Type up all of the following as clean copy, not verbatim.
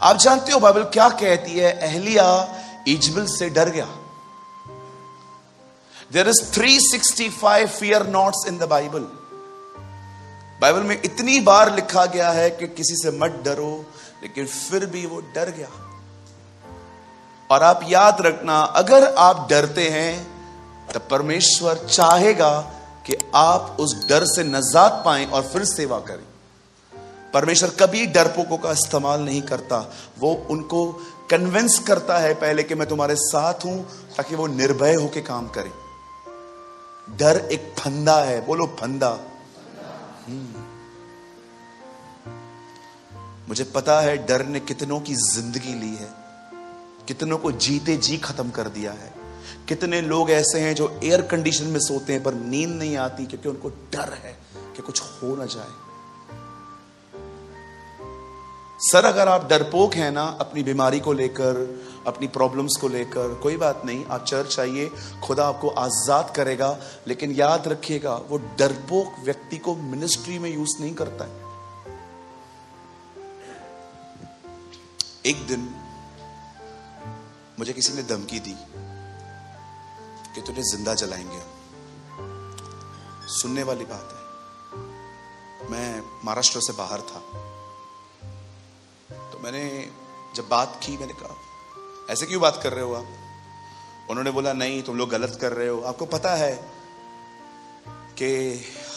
आप जानते हो बाइबल क्या कहती है? एलिया इजबेल से डर गया। There is 365 fear nots in the Bible. Bible में इतनी बार लिखा गया है कि किसी से मत डरो, लेकिन फिर भी वो डर गया। और आप याद रखना, अगर आप डरते हैं तो परमेश्वर चाहेगा कि आप उस डर से नजात पाएं और फिर सेवा करें। परमेश्वर कभी डरपोकों का इस्तेमाल नहीं करता, वो उनको कन्विंस करता है पहले कि मैं तुम्हारे साथ हूं, ताकि वो निर्भय होकर काम करें। डर एक फंदा है, बोलो फंदा। मुझे पता है डर ने कितनों की जिंदगी ली है, कितनों को जीते जी खत्म कर दिया है। कितने लोग ऐसे हैं जो एयर कंडीशन में सोते हैं पर नींद नहीं आती, क्योंकि उनको डर है कि कुछ हो ना जाए। सर, अगर आप डरपोक हैं ना अपनी बीमारी को लेकर, अपनी प्रॉब्लम्स को लेकर, कोई बात नहीं, आप चर्च आइए, खुदा आपको आजाद करेगा। लेकिन याद रखिएगा, वो डरपोक व्यक्ति को मिनिस्ट्री में यूज नहीं करता है। एक दिन मुझे किसी ने धमकी दी कि तुझे जिंदा जलाएंगे। सुनने वाली बात है। मैं महाराष्ट्र से बाहर था, तो मैंने जब बात की, मैंने कहा ऐसे क्यों बात कर रहे हो आप? उन्होंने बोला नहीं, तुम लोग गलत कर रहे हो। आपको पता है कि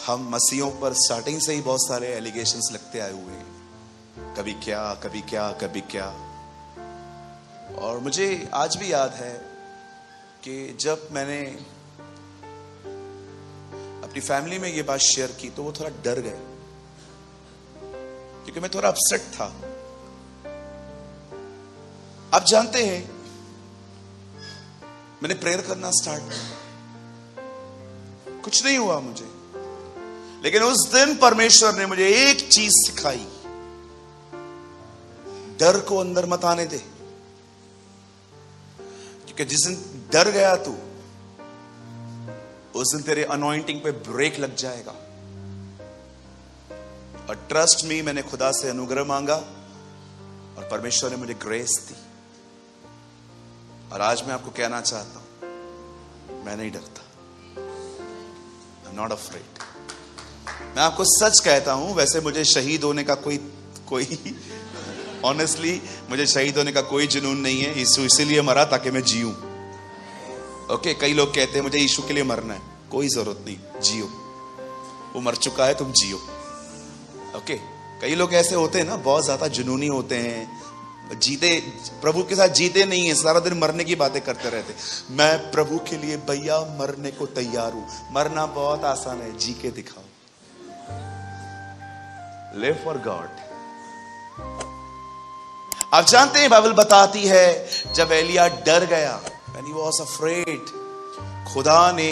हम मसीहों पर स्टार्टिंग से ही बहुत सारे एलिगेशंस लगते आए हुए हैं, कभी क्या कभी क्या कभी क्या। और मुझे आज भी याद है कि जब मैंने अपनी फैमिली में ये बात शेयर की तो वो थोड़ा डर गए, क्योंकि मैं थोड़ा अपसेट था। आप जानते हैं, मैंने प्रेयर करना स्टार्ट किया, कुछ नहीं हुआ मुझे। लेकिन उस दिन परमेश्वर ने मुझे एक चीज सिखाई, डर को अंदर मत आने दे, क्योंकि जिस दिन डर गया तू, उस दिन तेरे अनॉइंटिंग पे ब्रेक लग जाएगा। और ट्रस्ट मी, मैंने खुदा से अनुग्रह मांगा और परमेश्वर ने मुझे ग्रेस दी। और आज मैं आपको कहना चाहता हूं, मैं नहीं डरता। I am not afraid. मैं आपको सच कहता हूं, वैसे मुझे शहीद होने का कोई ऑनेस्टली मुझे शहीद होने का कोई जुनून नहीं है। यीशु इसीलिए मरा ताकि मैं जीऊं। ओके, कई लोग कहते हैं मुझे यीशु के लिए मरना है, कोई जरूरत नहीं, जियो। वो मर चुका है, तुम जियो। ओके, कई लोग ऐसे होते हैं ना, बहुत ज्यादा जुनूनी होते हैं, जीते प्रभु के साथ जीते नहीं है, सारा दिन मरने की बातें करते रहते। मैं प्रभु के लिए भैया मरने को तैयार हूं। मरना बहुत आसान है, जी के दिखाओ। Live for God. आप जानते हैं बाइबल बताती है जब एलिया डर गया, when he was afraid, खुदा ने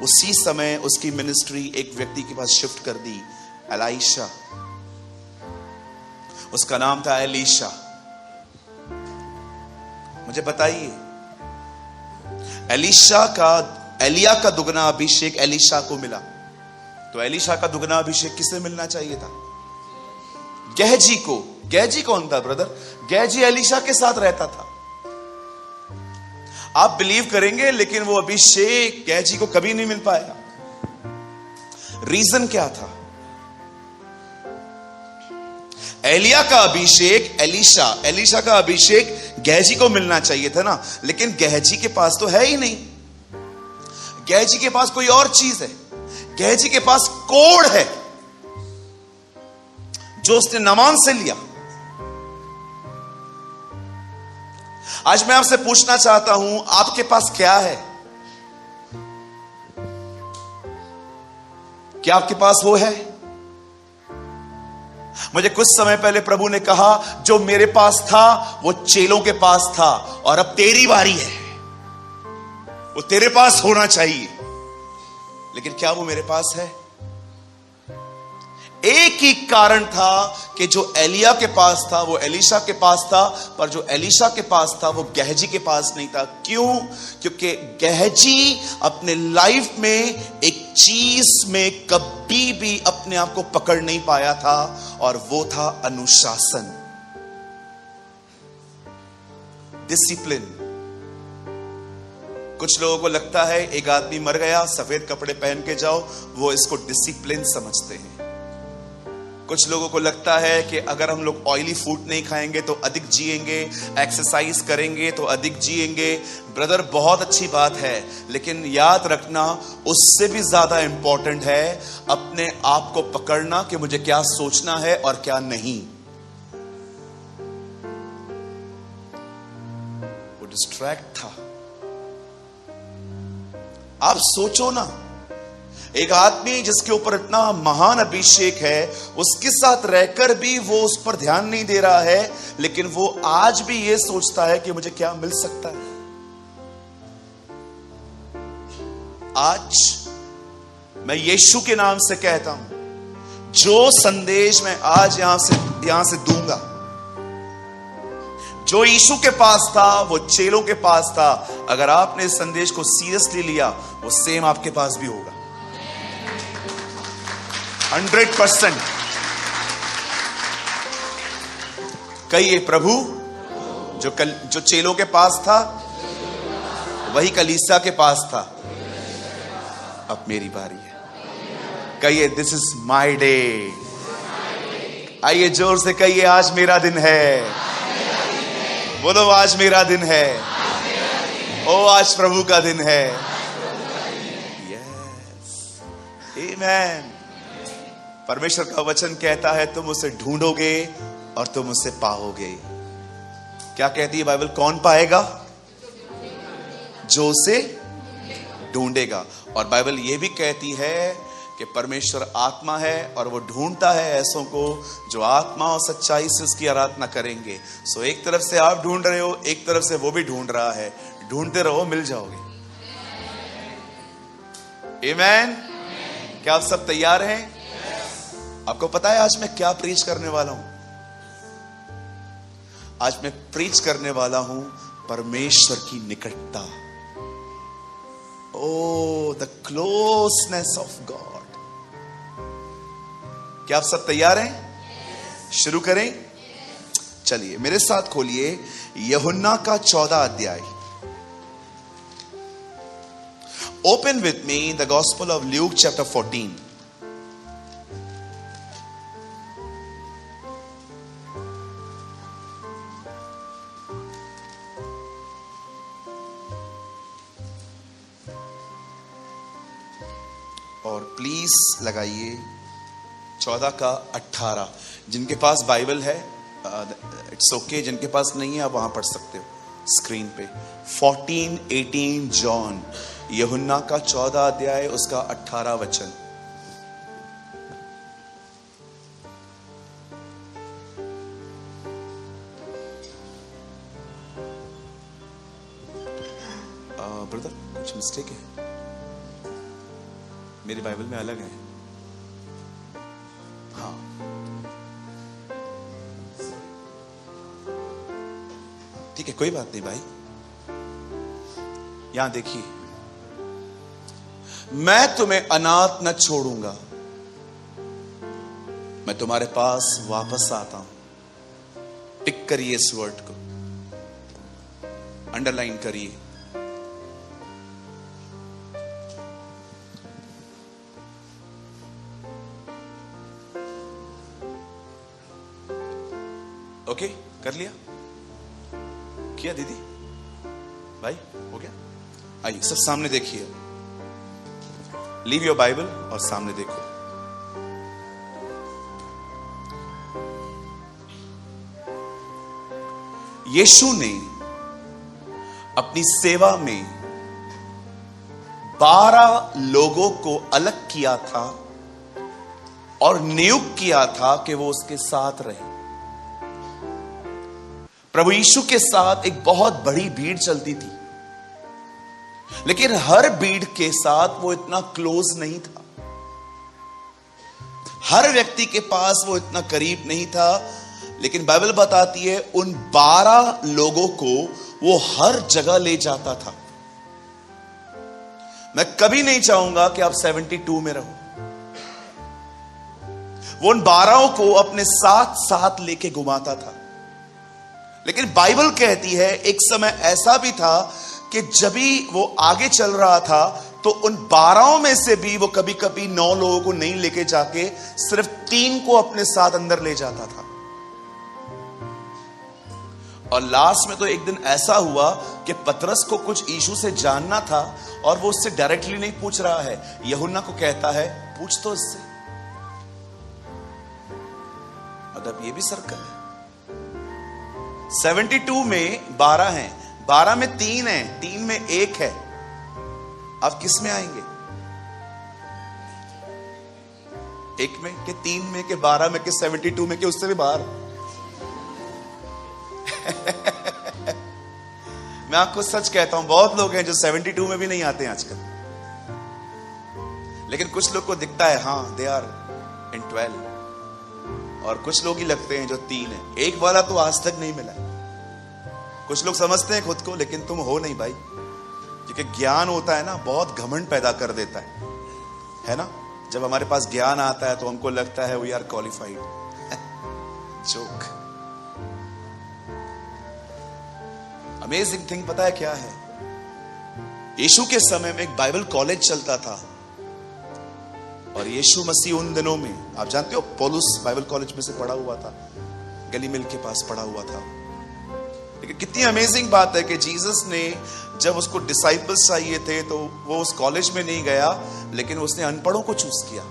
उसी समय उसकी मिनिस्ट्री एक व्यक्ति के पास शिफ्ट कर दी, एलीशा। उसका नाम था एलीशा। मुझे बताइए, एलिया का दुगना अभिषेक एलीशा को मिला, तो एलीशा का दुगना अभिषेक किसे मिलना चाहिए था? गेहजी को। गेहजी कौन था ब्रदर? गेहजी एलीशा के साथ रहता था। आप बिलीव करेंगे, लेकिन वो अभिषेक गेहजी को कभी नहीं मिल पाया। रीजन क्या था? एलिया का अभिषेक एलीशा का अभिषेक गेहजी को मिलना चाहिए था ना, लेकिन गेहजी के पास तो है ही नहीं। गेहजी के पास कोई और चीज है। गेहजी के पास कोड है जो उसने नामान से लिया। आज मैं आपसे पूछना चाहता हूं, आपके पास क्या है? क्या आपके पास वो है? मुझे कुछ समय पहले प्रभु ने कहा, जो मेरे पास था वो चेलों के पास था, और अब तेरी बारी है, वो तेरे पास होना चाहिए। लेकिन क्या वो मेरे पास है? एक ही कारण था कि जो एलिया के पास था वो एलीशा के पास था, पर जो एलीशा के पास था वो गेहजी के पास नहीं था। क्यों? क्योंकि गेहजी अपने लाइफ में एक चीज में कभी भी अपने आप को पकड़ नहीं पाया था, और वो था अनुशासन। डिसिप्लिन। कुछ लोगों को लगता है एक आदमी मर गया, सफेद कपड़े पहन के जाओ, वो इसको डिसिप्लिन समझते हैं। कुछ लोगों को लगता है कि अगर हम लोग ऑयली फूड नहीं खाएंगे तो अधिक जिएंगे, एक्सरसाइज करेंगे तो अधिक जिएंगे। ब्रदर, बहुत अच्छी बात है, लेकिन याद रखना उससे भी ज्यादा इंपॉर्टेंट है अपने आप को पकड़ना कि मुझे क्या सोचना है और क्या नहीं। वो डिस्ट्रैक्ट था। आप सोचो ना, एक आदमी जिसके ऊपर इतना महान अभिषेक है, उसके साथ रहकर भी वो उस पर ध्यान नहीं दे रहा है, लेकिन वो आज भी ये सोचता है कि मुझे क्या मिल सकता है। आज मैं यीशु के नाम से कहता हूं, जो संदेश मैं आज यहां से दूंगा, जो यीशु के पास था वो चेलों के पास था। अगर आपने इस संदेश को सीरियसली लिया, वो सेम आपके पास भी होगा 100%। कहिए, प्रभु जो चेलों के पास था वही कलीसिया के पास था, अब मेरी बारी है। कहिए, दिस इज माय डे। आइए जोर से कहिए, आज मेरा दिन है। बोलो, आज मेरा दिन है। ओ, आज प्रभु का दिन है। यस, आमेन। परमेश्वर का वचन कहता है, तुम उसे ढूंढोगे और तुम उसे पाओगे। क्या कहती है बाइबल? कौन पाएगा? जो उसे ढूंढेगा। और बाइबल यह भी कहती है कि परमेश्वर आत्मा है और वो ढूंढता है ऐसों को जो आत्मा और सच्चाई से उसकी आराधना करेंगे। सो एक तरफ से आप ढूंढ रहे हो, एक तरफ से वो भी ढूंढ रहा है। ढूंढते रहो, मिल जाओगे। आमेन। क्या आप सब तैयार हैं? आपको पता है आज मैं क्या प्रीच करने वाला हूं? आज मैं प्रीच करने वाला हूं परमेश्वर की निकटता। ओ, द क्लोजनेस ऑफ गॉड। क्या आप सब तैयार हैं? शुरू करें? चलिए मेरे साथ खोलिए यूहन्ना का 14 अध्याय। Open with me the gospel of Luke chapter 14। और प्लीज लगाइए 14 का 18। जिनके पास बाइबल है इट्स ओके, जिनके पास नहीं है आप वहां पढ़ सकते हो स्क्रीन पे। 14-18 जॉन, यूहन्ना का 14 अध्याय, उसका 18 वचन। ब्रदर, कुछ मिस्टेक है, मेरी बाइबल में अलग है। हाँ, ठीक है, कोई बात नहीं भाई। यहां देखिए, मैं तुम्हें अनाथ न छोड़ूंगा, मैं तुम्हारे पास वापस आता हूं। टिक करिए इस वर्ड को, अंडरलाइन करिए। ओके, कर लिया? किया दीदी भाई? हो गया? आइए सब सामने देखिए। लीव योर बाइबल और सामने देखो। यीशु ने अपनी सेवा में 12 लोगों को अलग किया था और नियुक्त किया था कि वो उसके साथ रहे। प्रभु यीशु के साथ एक बहुत बड़ी भीड़ चलती थी, लेकिन हर भीड़ के साथ वो इतना क्लोज नहीं था। हर व्यक्ति के पास वो इतना करीब नहीं था। लेकिन बाइबल बताती है उन 12 लोगों को वो हर जगह ले जाता था। मैं कभी नहीं चाहूंगा कि आप 72 में रहो। वो उन 12 को अपने साथ साथ लेके घुमाता था। लेकिन बाइबल कहती है एक समय ऐसा भी था कि जब भी वो आगे चल रहा था तो उन 12 में से भी वो कभी कभी 9 लोगों को नहीं लेके जाके सिर्फ 3 को अपने साथ अंदर ले जाता था। और लास्ट में तो एक दिन ऐसा हुआ कि पतरस को कुछ यीशु से जानना था और वो उससे डायरेक्टली नहीं पूछ रहा है, यूहन्ना को कहता है पूछ तो इससे। मतलब ये भी सर्कल है। 72 में 12 हैं, 12 में 3 है, 3 में 1 है। आप किस में आएंगे? 1 में के 3 में के 12 में के 72 में के उससे भी बाहर? मैं आपको सच कहता हूं, बहुत लोग हैं जो 72 में भी नहीं आते हैं आजकल, लेकिन कुछ लोग को दिखता है हाँ दे आर इन 12, और कुछ लोग ही लगते हैं जो 3 है। 1 वाला तो आज तक नहीं मिला। कुछ लोग समझते हैं खुद को, लेकिन तुम हो नहीं भाई, क्योंकि ज्ञान होता है ना, बहुत घमंड पैदा कर देता है ना। जब हमारे पास ज्ञान आता है तो हमको लगता है we are qualified. Joke. Amazing thing पता है क्या है? यीशु के समय में एक बाइबल कॉलेज चलता था, और यीशु मसीह उन दिनों में, आप जानते हो पौलुस बाइबल कॉलेज में से पढ़ा हुआ था, गली मिल के पास पढ़ा हुआ था। लेकिन कितनी अमेजिंग बात है कि जीसस ने जब उसको डिसाइपल्स चाहिए थे तो वो उस कॉलेज में नहीं गया, लेकिन उसने अनपढ़ों को चूज किया।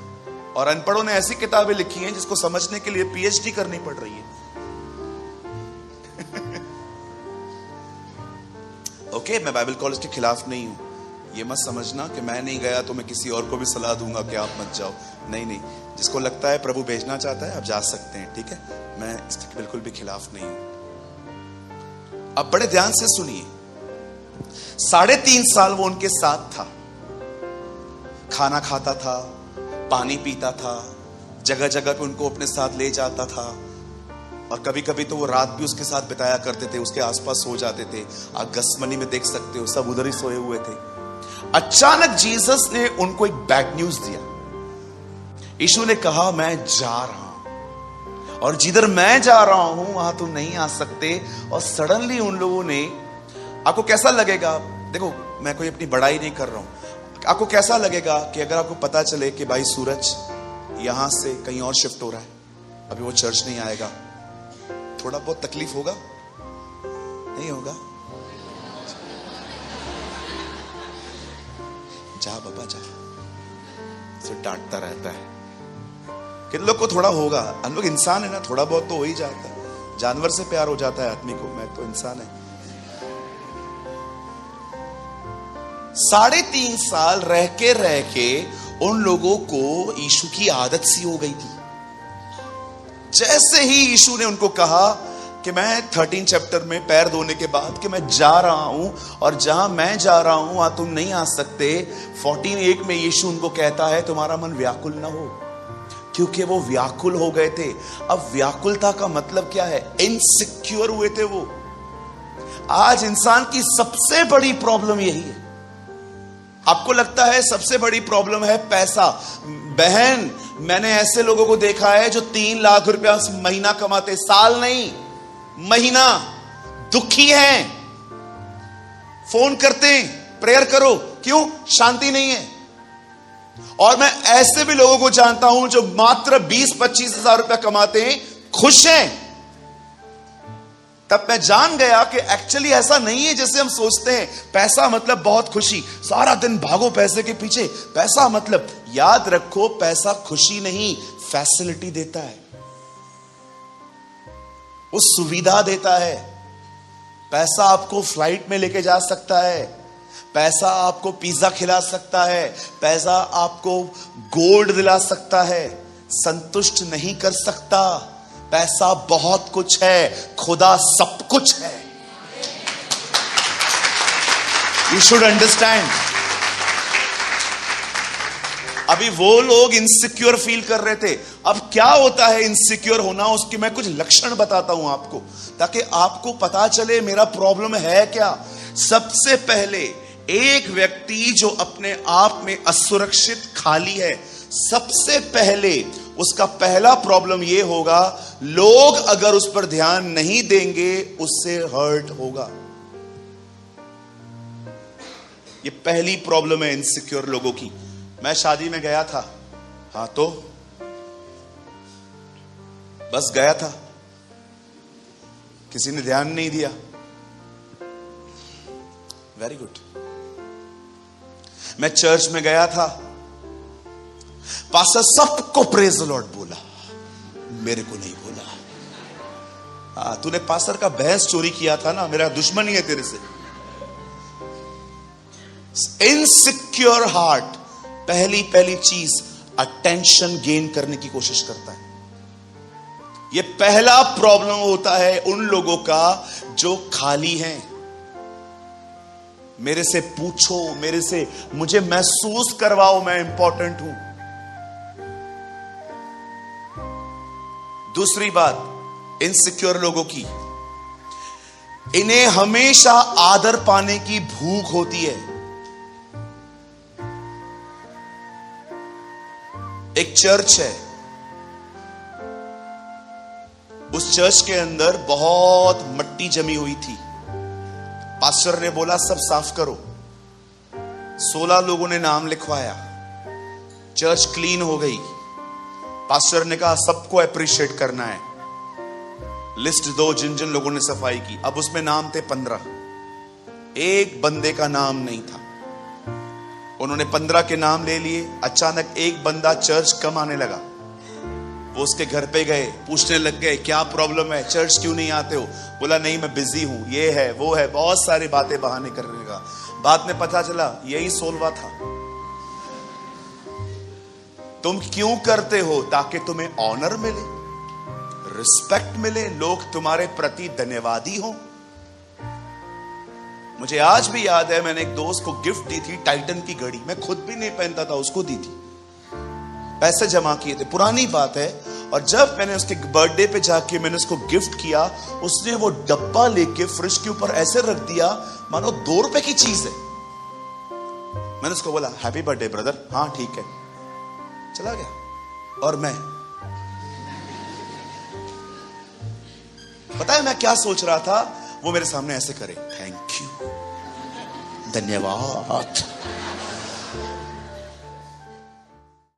और अनपढ़ों ने ऐसी किताबें लिखी हैं जिसको समझने के लिए पीएचडी करनी पड़ रही है। ओके, मैं बाइबल कॉलेज के खिलाफ नहीं हूं, ये मत समझना कि मैं नहीं गया तो मैं किसी और को भी सलाह दूंगा कि आप मत जाओ। नहीं नहीं, जिसको लगता है प्रभु भेजना चाहता है आप जा सकते हैं, ठीक है, मैं इसके बिल्कुल भी खिलाफ नहीं हूं। अब बड़े ध्यान से सुनिए, 3.5 साल वो उनके साथ था, खाना खाता था, पानी पीता था, जगह जगह पे उनको अपने साथ ले जाता था, और कभी कभी तो वो रात भी उसके साथ बिताया करते थे, उसके आसपास सो जाते थे। आप गसमनी में देख सकते हो, सब उधर ही सोए हुए थे। अचानक जीसस ने उनको एक बैड न्यूज दिया। यीशु ने कहा मैं जा रहा हूं, और जिधर मैं जा रहा हूं वहां तुम नहीं आ सकते। और सडनली उन लोगों ने, आपको कैसा लगेगा, देखो मैं कोई अपनी बड़ाई नहीं कर रहा हूं, आपको कैसा लगेगा कि अगर आपको पता चले कि भाई सूरज यहां से कहीं और शिफ्ट हो रहा है, अभी वो चर्च नहीं आएगा, थोड़ा बहुत तकलीफ होगा? नहीं होगा? जा बाबा जा, सिर्फ डांटता रहता है। किन लोग को थोड़ा होगा, हम लोग इंसान है ना, थोड़ा बहुत तो हो ही जाता है। जानवर से प्यार हो जाता है आदमी को, मैं तो इंसान है। 3.5 साल रह के उन लोगों को यीशु की आदत सी हो गई थी। जैसे ही यीशु ने उनको कहा कि मैं 13 चैप्टर में पैर धोने के बाद कि मैं जा रहा हूं, और जहां मैं जा रहा हूं वहां तुम नहीं आ सकते, 14:1 में यीशु उनको कहता है तुम्हारा मन व्याकुल ना हो, क्योंकि वो व्याकुल हो गए थे। अब व्याकुलता का मतलब क्या है? इनसिक्योर हुए थे वो। आज इंसान की सबसे बड़ी प्रॉब्लम यही है। आपको लगता है सबसे बड़ी प्रॉब्लम है पैसा? बहन, मैंने ऐसे लोगों को देखा है जो 3 लाख रुपया महीना कमाते, साल नहीं महीना, दुखी हैं, फोन करते हैं प्रेयर करो, क्यों? शांति नहीं है। और मैं ऐसे भी लोगों को जानता हूं जो मात्र 20-25 हजार रुपया कमाते हैं, खुश हैं। तब मैं जान गया कि एक्चुअली ऐसा नहीं है जैसे हम सोचते हैं। पैसा मतलब बहुत खुशी, सारा दिन भागो पैसे के पीछे। पैसा मतलब, याद रखो, पैसा खुशी नहीं, फैसिलिटी देता है, वो सुविधा देता है। पैसा आपको फ्लाइट में लेके जा सकता है, पैसा आपको पिज्जा खिला सकता है, पैसा आपको गोल्ड दिला सकता है, संतुष्ट नहीं कर सकता। पैसा बहुत कुछ है, खुदा सब कुछ है। You should understand. अभी वो लोग इनसिक्योर फील कर रहे थे। अब क्या होता है इनसिक्योर होना, उसके मैं कुछ लक्षण बताता हूं आपको, ताकि आपको पता चले मेरा प्रॉब्लम है क्या। सबसे पहले, एक व्यक्ति जो अपने आप में असुरक्षित, खाली है, सबसे पहले उसका पहला प्रॉब्लम यह होगा, लोग अगर उस पर ध्यान नहीं देंगे, उससे हर्ट होगा। ये पहली प्रॉब्लम है इनसिक्योर लोगों की। मैं शादी में गया था, हाँ तो बस गया था, किसी ने ध्यान नहीं दिया। Very good. मैं चर्च में गया था, पास्टर सबको प्रेज द लॉर्ड बोला, मेरे को नहीं बोला। तूने पास्टर का बहस चोरी किया था ना, मेरा दुश्मन ही है तेरे से। इनसिक्योर हार्ट पहली चीज अटेंशन गेन करने की कोशिश करता है। ये पहला प्रॉब्लम होता है उन लोगों का जो खाली हैं। मेरे से पूछो, मुझे महसूस करवाओ मैं इंपॉर्टेंट हूं। दूसरी बात इनसिक्योर लोगों की, इन्हें हमेशा आदर पाने की भूख होती है। एक चर्च है, उस चर्च के अंदर बहुत मट्टी जमी हुई थी। पास्टर ने बोला सब साफ करो। 16 लोगों ने नाम लिखवाया, चर्च क्लीन हो गई। पास्टर ने कहा सबको अप्रिशिएट करना है, लिस्ट दो जिन जिन लोगों ने सफाई की। अब उसमें नाम थे 15, एक बंदे का नाम नहीं था। उन्होंने 15 के नाम ले लिए। अचानक एक बंदा चर्च कम आने लगा। वो उसके घर पे गए, पूछने लग गए क्या प्रॉब्लम है, चर्च क्यों नहीं आते हो? बोला नहीं मैं बिजी हूं, ये है वो है, बहुत सारी बातें बहाने करने लगा। बाद में पता चला यही 16वां था। तुम क्यों करते हो? ताकि तुम्हें ऑनर मिले, रिस्पेक्ट मिले, लोग तुम्हारे प्रति धन्यवादी हो। मुझे आज भी याद है, मैंने एक दोस्त को गिफ्ट दी थी टाइटन की घड़ी। मैं खुद भी नहीं पहनता था, उसको दी थी, पैसे जमा किए थे, पुरानी बात है। और जब मैंने उसके बर्थडे पे जाके मैंने उसको गिफ्ट किया, उसने वो डब्बा लेके फ्रिज के ऊपर ऐसे रख दिया मानो 2 रुपए की चीज है। मैंने उसको बोला हैप्पी बर्थडे ब्रदर। हाँ ठीक है, चला गया। और मैं पता है मैं क्या सोच रहा था? वो मेरे सामने ऐसे करे, थैंक यू, धन्यवाद।